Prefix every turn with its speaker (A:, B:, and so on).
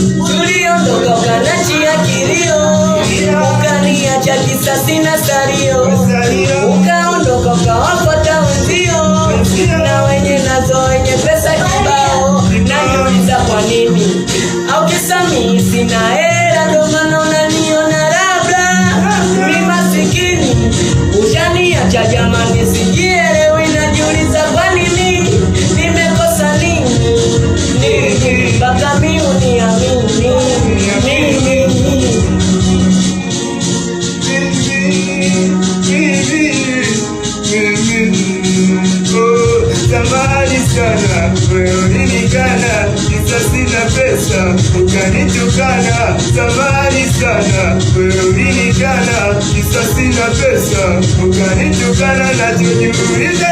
A: Tuliondoka na chia kilio, ukaniacha kisasi na salio, ukaondoka ukawafuata wenzio, na wenye nazo wenye pesa kibao. Najiuliza kwa nini, au kisa mimi sina hela ndo maana unaniona labda mimi masikini. Ushaniacha jamani, sijielewi. Najiuliza kwa nini, nimekosa nini mpaka mimi uniamini mimi.
B: Samahani sana, wewe ulinikana, kisa sina pesa, ukanitukana. Samahani sana, wewe ulinikana, kisa sina pesa, ukanitukana. Najiuliza